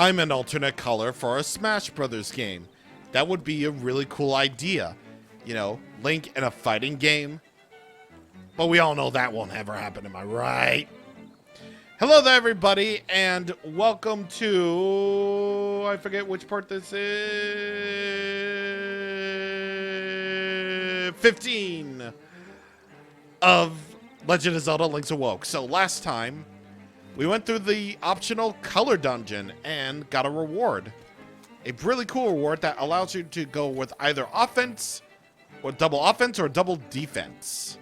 I'm an alternate color for a Smash Brothers game. That would be a really cool idea. You know, Link in a fighting game. But we all know that won't ever happen, am I right? Hello there, everybody, and welcome to... I forget which part this is... 15 of Legend of Zelda Link's Awoke. So last time, we went through the optional color dungeon and got a reward. A really cool reward that allows you to go with either offense, or double offense, or double defense.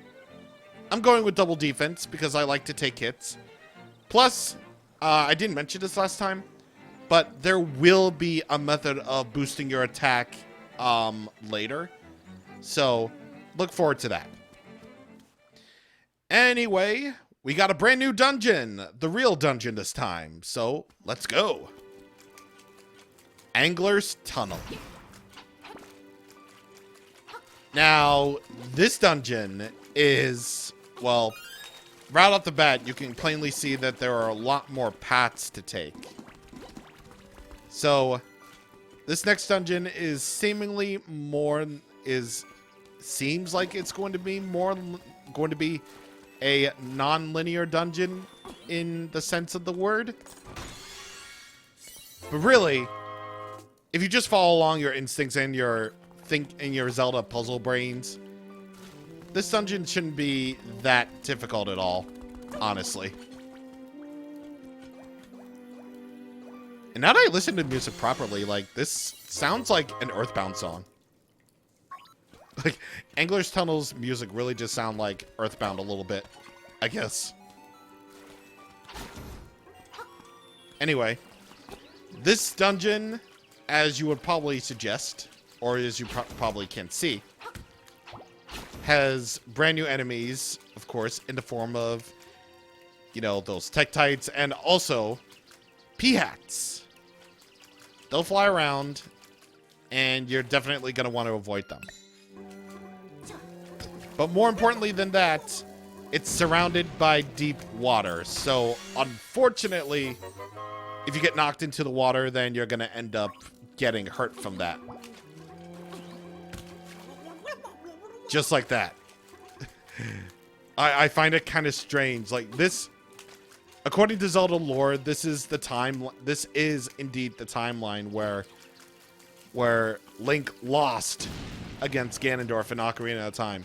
I'm going with double defense because I like to take hits. Plus, I didn't mention this last time, but there will be a method of boosting your attack later. So, look forward to that. Anyway, we got a brand new dungeon. The real dungeon this time. So, let's go. Angler's Tunnel. Now, this dungeon is, well, right off the bat, you can plainly see that there are a lot more paths to take. So, this next dungeon is seemingly more, seems like it's going to be a non-linear dungeon in the sense of the word. But really, if you just follow along your instincts and your Zelda puzzle brains, this dungeon shouldn't be that difficult at all, honestly. And now that I listen to music properly, like, this sounds like an Earthbound song. Like, Angler's Tunnel's music really just sound like Earthbound a little bit, I guess. Anyway, this dungeon, as you would probably suggest, or as you probably can see, has brand new enemies, of course, in the form of, you know, those Tektites and also Peahats. They'll fly around, and you're definitely going to want to avoid them. But more importantly than that, it's surrounded by deep water. So, unfortunately, if you get knocked into the water, then you're going to end up getting hurt from that. Just like that. I find it kind of strange. Like, this, according to Zelda lore, this is indeed the timeline where Link lost against Ganondorf in Ocarina of Time.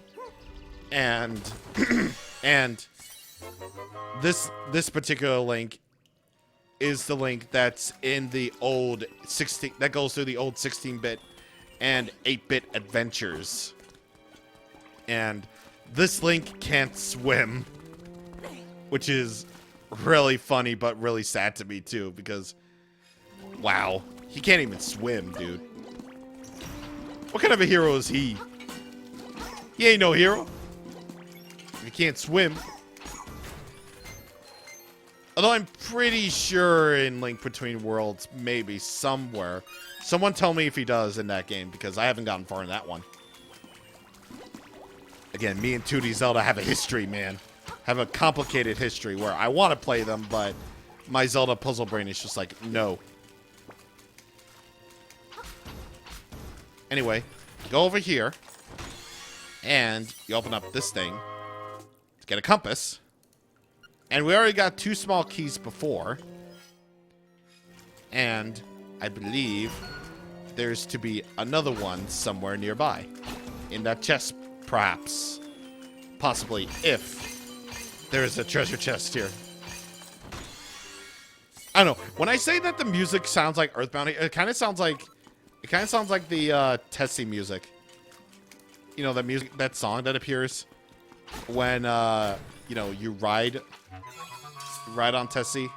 And and this particular Link is the Link that's in the old 16 that goes through the old 16-bit and 8-bit adventures. And this Link can't swim, which is really funny but really sad to me too, because wow, he can't even swim, dude. What kind of a hero is he? He ain't no hero. He can't swim. Although I'm pretty sure in Link Between Worlds, maybe somewhere. Someone tell me if he does in that game, because I haven't gotten far in that one. Again, me and 2D Zelda have a history, man. Have a complicated history where I want to play them, but my Zelda puzzle brain is just like, no. Anyway, go over here, and you open up this thing to get a compass. And we already got 2 small keys before. And I believe there's to be another one somewhere nearby. In that chest, perhaps. Possibly, if there is a treasure chest here. I don't know. When I say that the music sounds like Earthbound, it kind of sounds like the Tessie music. You know, that music, that song that appears when you know, you ride on Tessie.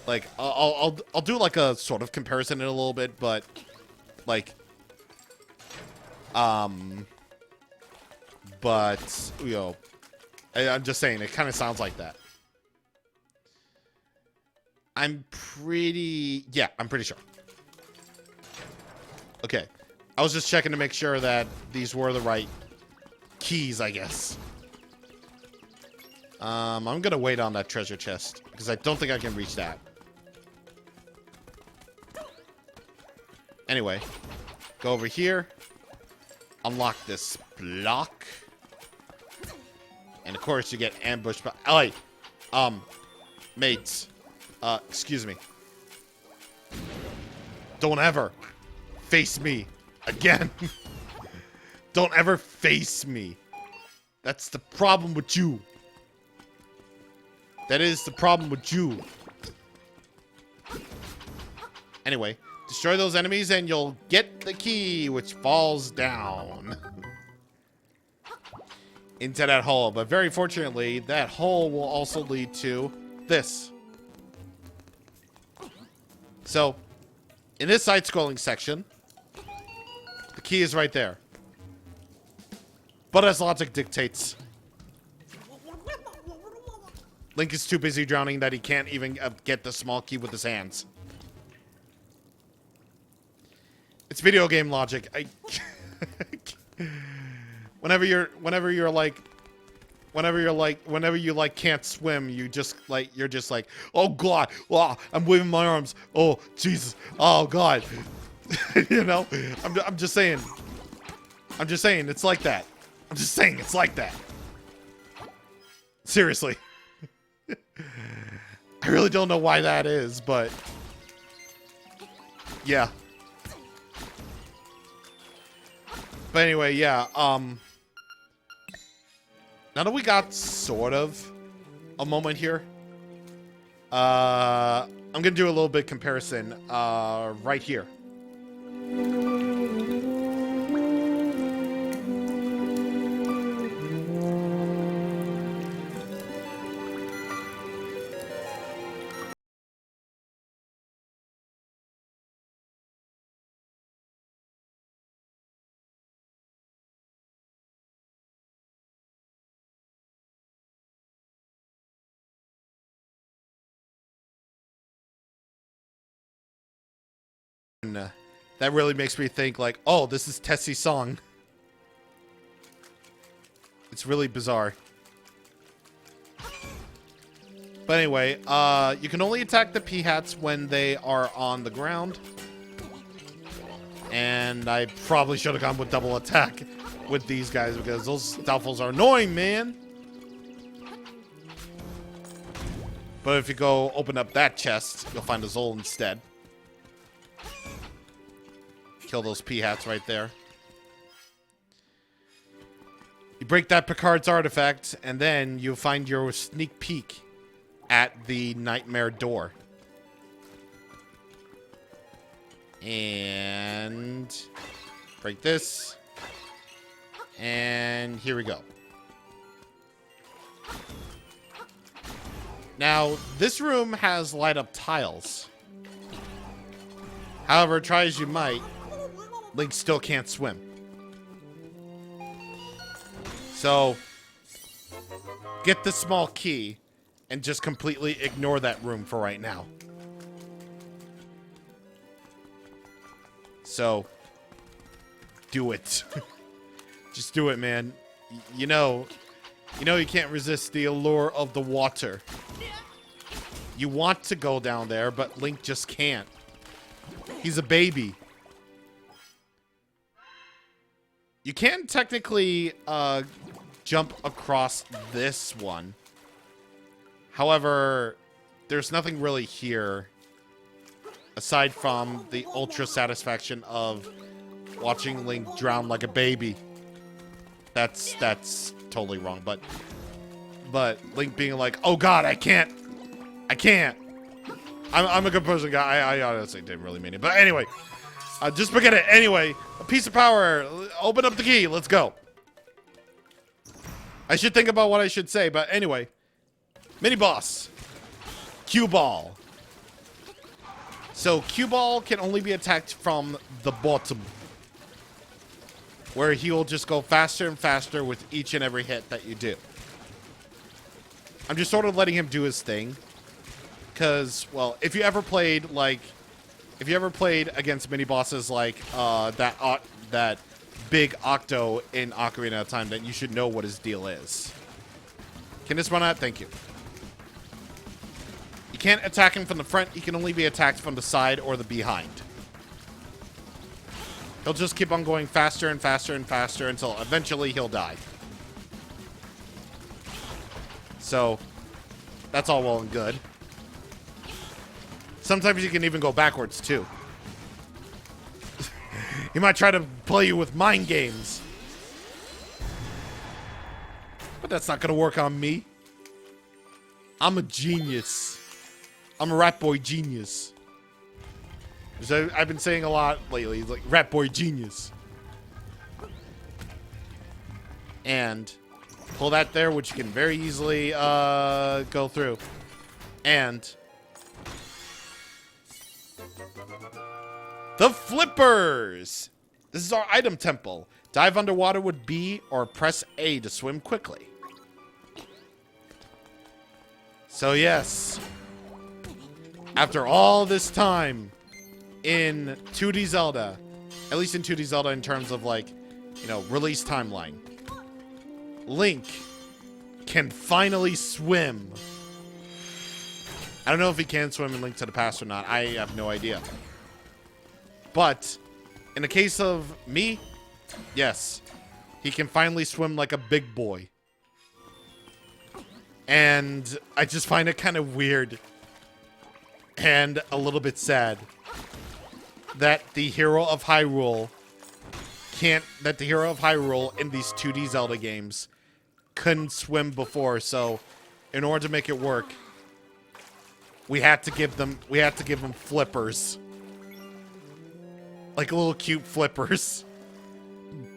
Like, I'll do like a sort of comparison in a little bit, but like, but you know, I'm just saying it kind of sounds like that. I'm pretty sure. Okay, I was just checking to make sure that these were the right keys, I guess. I'm gonna wait on that treasure chest because I don't think I can reach that. Anyway, go over here. Unlock this block. And of course you get ambushed by... mates. Excuse me. Don't ever face me again. Don't ever face me. That's the problem with you. That is the problem with you. Anyway, destroy those enemies and you'll get the key, which falls down into that hole. But very fortunately, that hole will also lead to this. So, in this side-scrolling section, the key is right there. But as logic dictates, Link is too busy drowning that he can't even get the small key with his hands. It's video game logic. Whenever you can't swim, you're just like, oh god, oh, I'm waving my arms, oh Jesus, oh god. You know, I'm just saying it's like that. I'm just saying it's like that. Seriously. I really don't know why that is, but yeah. But anyway, yeah, now that we got sort of a moment here, I'm gonna do a little bit comparison right here. That really makes me think like, oh, this is Tessie's song. It's really bizarre. But anyway, you can only attack the P-hats when they are on the ground. And I probably should have gone with double attack with these guys because those doubtfuls are annoying, man. But if you go open up that chest, you'll find a Zol instead. Kill those P-hats right there. You break that Picard's artifact, and then you find your sneak peek at the nightmare door. And break this. And here we go. Now, this room has light up tiles. However, try as you might, Link still can't swim. So, get the small key and just completely ignore that room for right now. So, do it. Just do it, man. You know you can't resist the allure of the water. You want to go down there, but Link just can't. He's a baby. You can technically jump across this one. However, there's nothing really here aside from the ultra satisfaction of watching Link drown like a baby. That's totally wrong, but Link being like, "Oh God, I can't." I'm a good person, guy. I honestly didn't really mean it, but anyway. Just forget it. Anyway, a piece of power. Open up the key. Let's go. I should think about what I should say, but anyway. Mini boss. Cue ball. So cue ball can only be attacked from the bottom, where he will just go faster and faster with each and every hit that you do. I'm just sort of letting him do his thing, because, well, if you ever played against mini bosses like that big Octo in Ocarina of Time, then you should know what his deal is. Can this run out? Thank you. You can't attack him from the front. He can only be attacked from the side or the behind. He'll just keep on going faster and faster and faster until eventually he'll die. So, that's all well and good. Sometimes you can even go backwards, too. He might try to play you with mind games. But that's not gonna work on me. I'm a genius. I'm a rat boy genius. So I've been saying a lot lately, like rat boy genius. And pull that there, which you can very easily go through. And the flippers. This is our item temple. Dive underwater with B or press A to swim quickly. So yes, after all this time in 2D Zelda, at least in 2D Zelda in terms of like, you know, release timeline, Link can finally swim. I don't know if he can swim in Link to the Past or not. I have no idea. But in the case of me, yes, he can finally swim like a big boy. And I just find it kind of weird and a little bit sad that the hero of Hyrule in these 2D Zelda games couldn't swim before. So in order to make it work, we had to give them flippers. Like little cute flippers.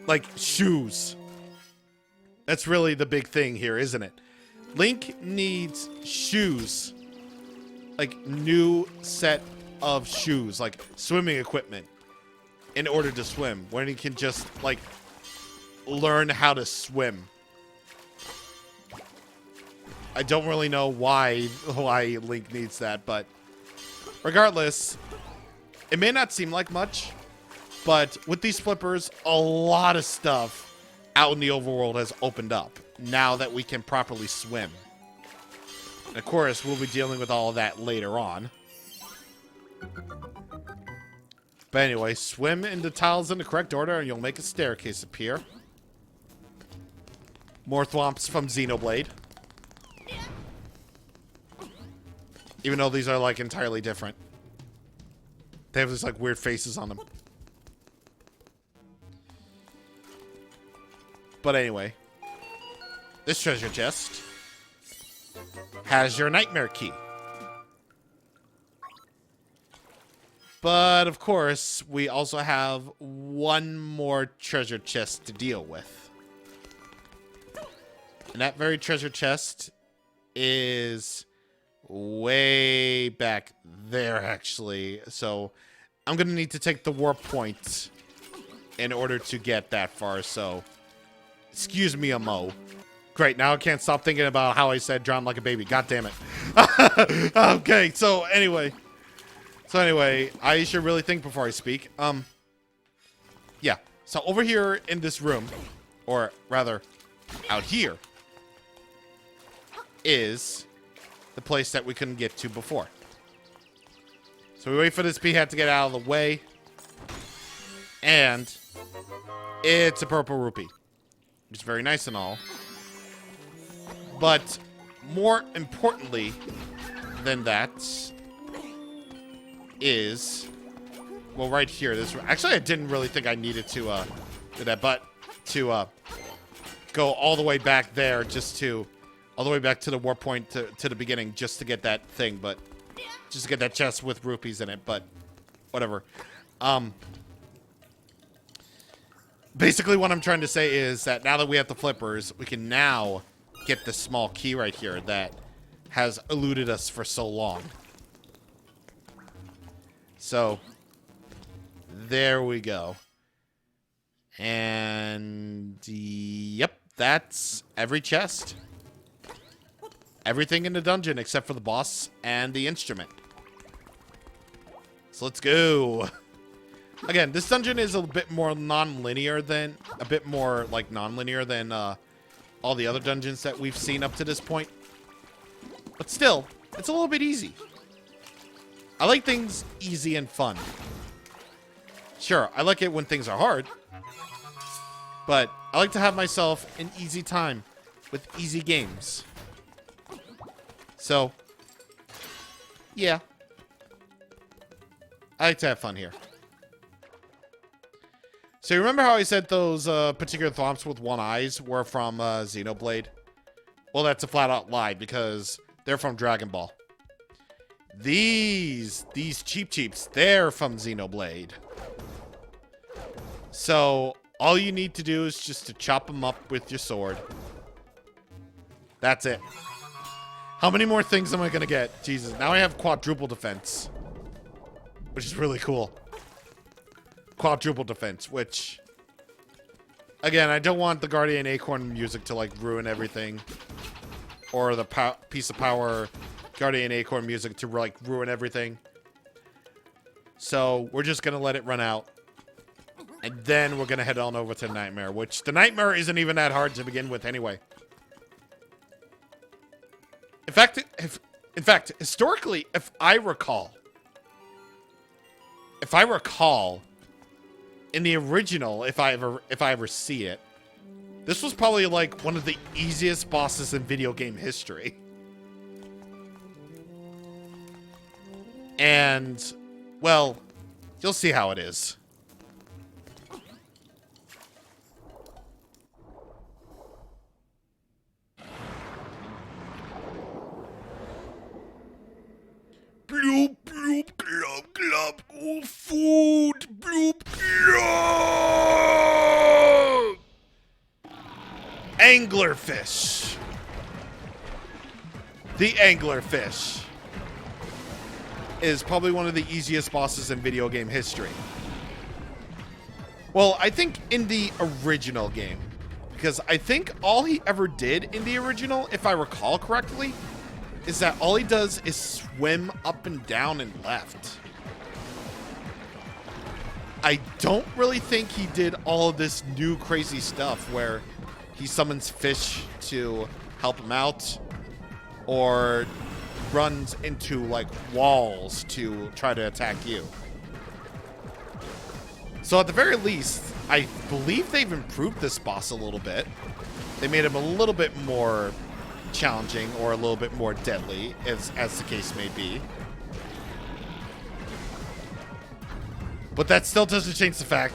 Like shoes. That's really the big thing here, isn't it? Link needs shoes. Like new set of shoes, like swimming equipment, in order to swim, when he can just like learn how to swim. I don't really know why Link needs that, but regardless, it may not seem like much, but with these flippers, a lot of stuff out in the overworld has opened up now that we can properly swim. And of course, we'll be dealing with all of that later on. But anyway, swim in the tiles in the correct order and you'll make a staircase appear. More thwomps from Xenoblade. Even though these are like entirely different. They have these like weird faces on them. But anyway, this treasure chest has your nightmare key. But of course, we also have one more treasure chest to deal with. And that very treasure chest is way back there, actually. So I'm going to need to take the warp point in order to get that far. So excuse me, Mo. Great, now I can't stop thinking about how I said drown like a baby. God damn it. Okay, so anyway, I should really think before I speak. Yeah, so over here in this room, or rather, out here, is the place that we couldn't get to before. So we wait for this P-hat to get out of the way, and it's a purple rupee. Which is very nice and all. But more importantly than that is, well, right here. This actually, I didn't really think I needed to do that, but to go all the way back there, all the way back to the warp point to the beginning, just to get that thing, but just to get that chest with rupees in it. But whatever. Basically, what I'm trying to say is that now that we have the flippers, we can now get this small key right here that has eluded us for so long. So, there we go. And, yep, that's every chest. Everything in the dungeon except for the boss and the instrument. So let's go. Again, this dungeon is a bit more non-linear than all the other dungeons that we've seen up to this point. But still, it's a little bit easy. I like things easy and fun. Sure, I like it when things are hard. But I like to have myself an easy time with easy games. So, yeah. I like to have fun here. So you remember how I said those particular thwomps with one eyes were from Xenoblade? Well, that's a flat-out lie because they're from Dragon Ball. These Cheep Cheeps, they're from Xenoblade. So all you need to do is just to chop them up with your sword. That's it. How many more things am I going to get? Jesus, now I have quadruple defense. Which is really cool. Quadruple defense, which... Again, I don't want the Guardian Acorn music to, like, ruin everything. Or the Piece of Power Guardian Acorn music to, like, ruin everything. So, we're just going to let it run out. And then we're going to head on over to Nightmare, which the Nightmare isn't even that hard to begin with anyway. In fact, historically, if I recall, in the original, if I ever see it, this was probably like one of the easiest bosses in video game history. And, well, you'll see how it is. Bloop, bloop, glub, glub. Oh, food. Bloop, glub. Anglerfish. The anglerfish is probably one of the easiest bosses in video game history. Well, I think in the original game. Because I think all he ever did in the original, if I recall correctly, is that all he does is swim up and down and left. I don't really think he did all of this new crazy stuff where he summons fish to help him out or runs into like walls to try to attack you. So at the very least, I believe they've improved this boss a little bit. They made him a little bit more challenging or a little bit more deadly, as the case may be. But that still doesn't change the fact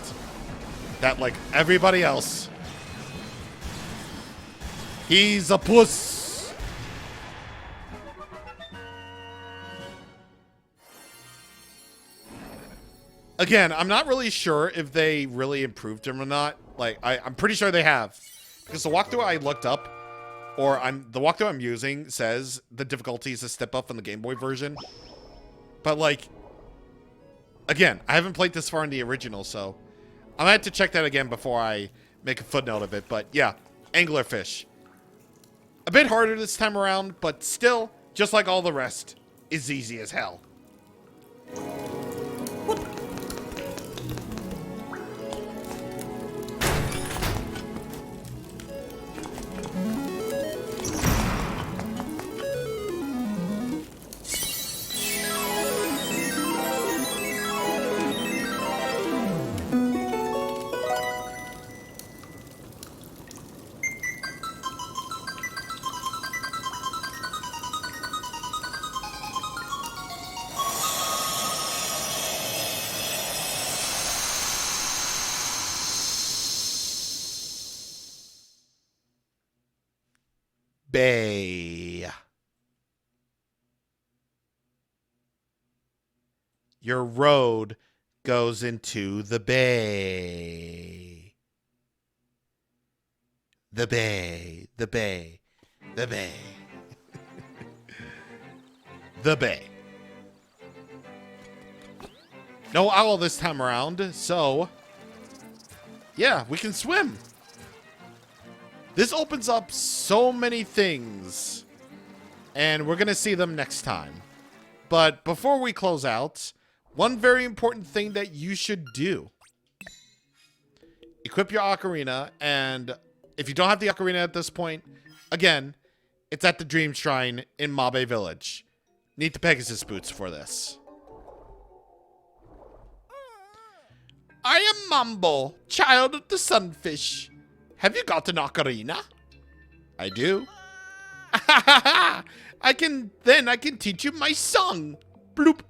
that, like everybody else, he's a puss. Again, I'm not really sure if they really improved him or not. Like, I'm pretty sure they have. Because the walkthrough I looked up, or the walkthrough I'm using says the difficulty is a step up from the Game Boy version. But, like, again, I haven't played this far in the original, so I'm gonna have to check that again before I make a footnote of it. But, yeah, anglerfish. A bit harder this time around, but still, just like all the rest, is easy as hell. Bay. Your road goes into the bay. The bay. The bay. The bay. The bay. No owl this time around, so yeah, we can swim. This opens up so many things, and we're going to see them next time. But before we close out, one very important thing that you should do. Equip your ocarina, and if you don't have the ocarina at this point, again, it's at the Dream Shrine in Mabe Village. Need the Pegasus boots for this. I am Mambo, child of the sunfish. Have you got an ocarina? I do. I can teach you my song. Bloop.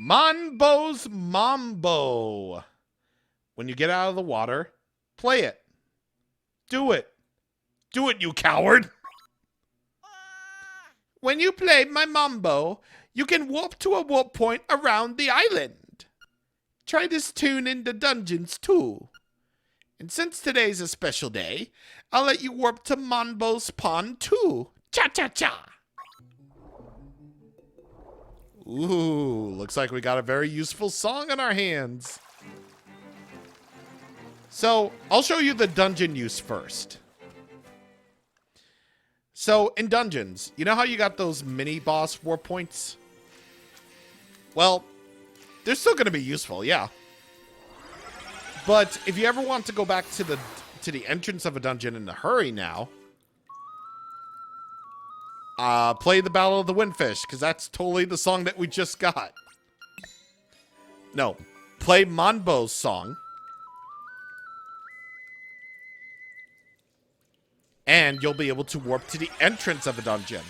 Mambo's Mambo. When you get out of the water, play it. Do it. Do it, you coward. When you play my Mambo, you can warp to a warp point around the island. Try this tune in the dungeons too. And since today's a special day, I'll let you warp to Mambo's Pond too. Cha-cha-cha. Ooh, looks like we got a very useful song on our hands. So, I'll show you the dungeon use first. So, in dungeons, you know how you got those mini-boss warp points? Well, they're still going to be useful, yeah. But if you ever want to go back to the entrance of a dungeon in a hurry now, play the Battle of the Windfish, because that's totally the song that we just got. No, play Mambo's song. And you'll be able to warp to the entrance of a dungeon.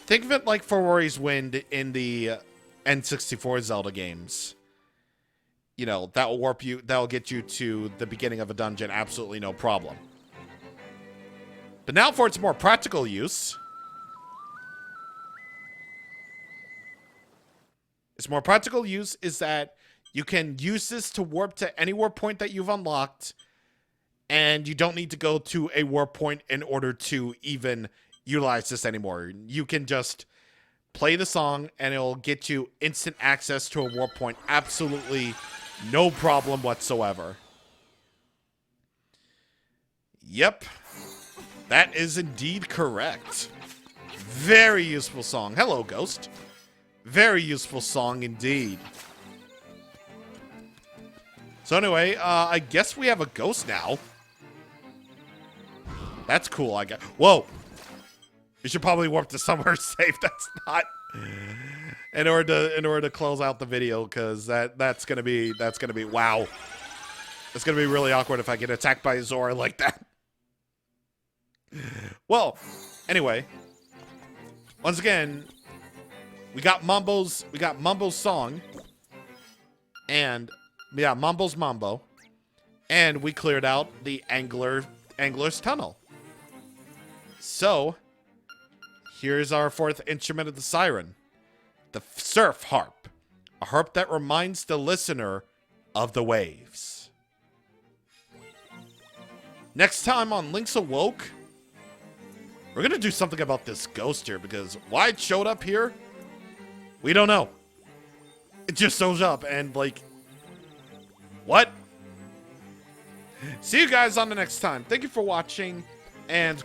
Think of it like Ferori's Wind in the N64 Zelda games. You know, that'll warp you, that'll get you to the beginning of a dungeon, absolutely no problem. But now for its more practical use. Its more practical use is that you can use this to warp to any warp point that you've unlocked, and you don't need to go to a warp point in order to even utilize this anymore. You can just play the song, and it'll get you instant access to a warp point. Absolutely no problem whatsoever. Yep. That is indeed correct. Very useful song. Hello, Ghost. Very useful song indeed. So anyway, I guess we have a ghost now. That's cool, I guess. Whoa. We should probably warp to somewhere safe. That's not in order to close out the video, because that's gonna be wow. It's gonna be really awkward if I get attacked by a Zora like that. Well, anyway, once again, we got Mambo's song, and yeah, Mambo's Mambo, and we cleared out the Angler's Tunnel. So, here's our fourth instrument of the siren, the surf harp, a harp that reminds the listener of the waves. Next time on Link's Awoke, we're gonna do something about this ghost here, because why it showed up here, we don't know. It just shows up and like, what? See you guys on the next time. Thank you for watching, and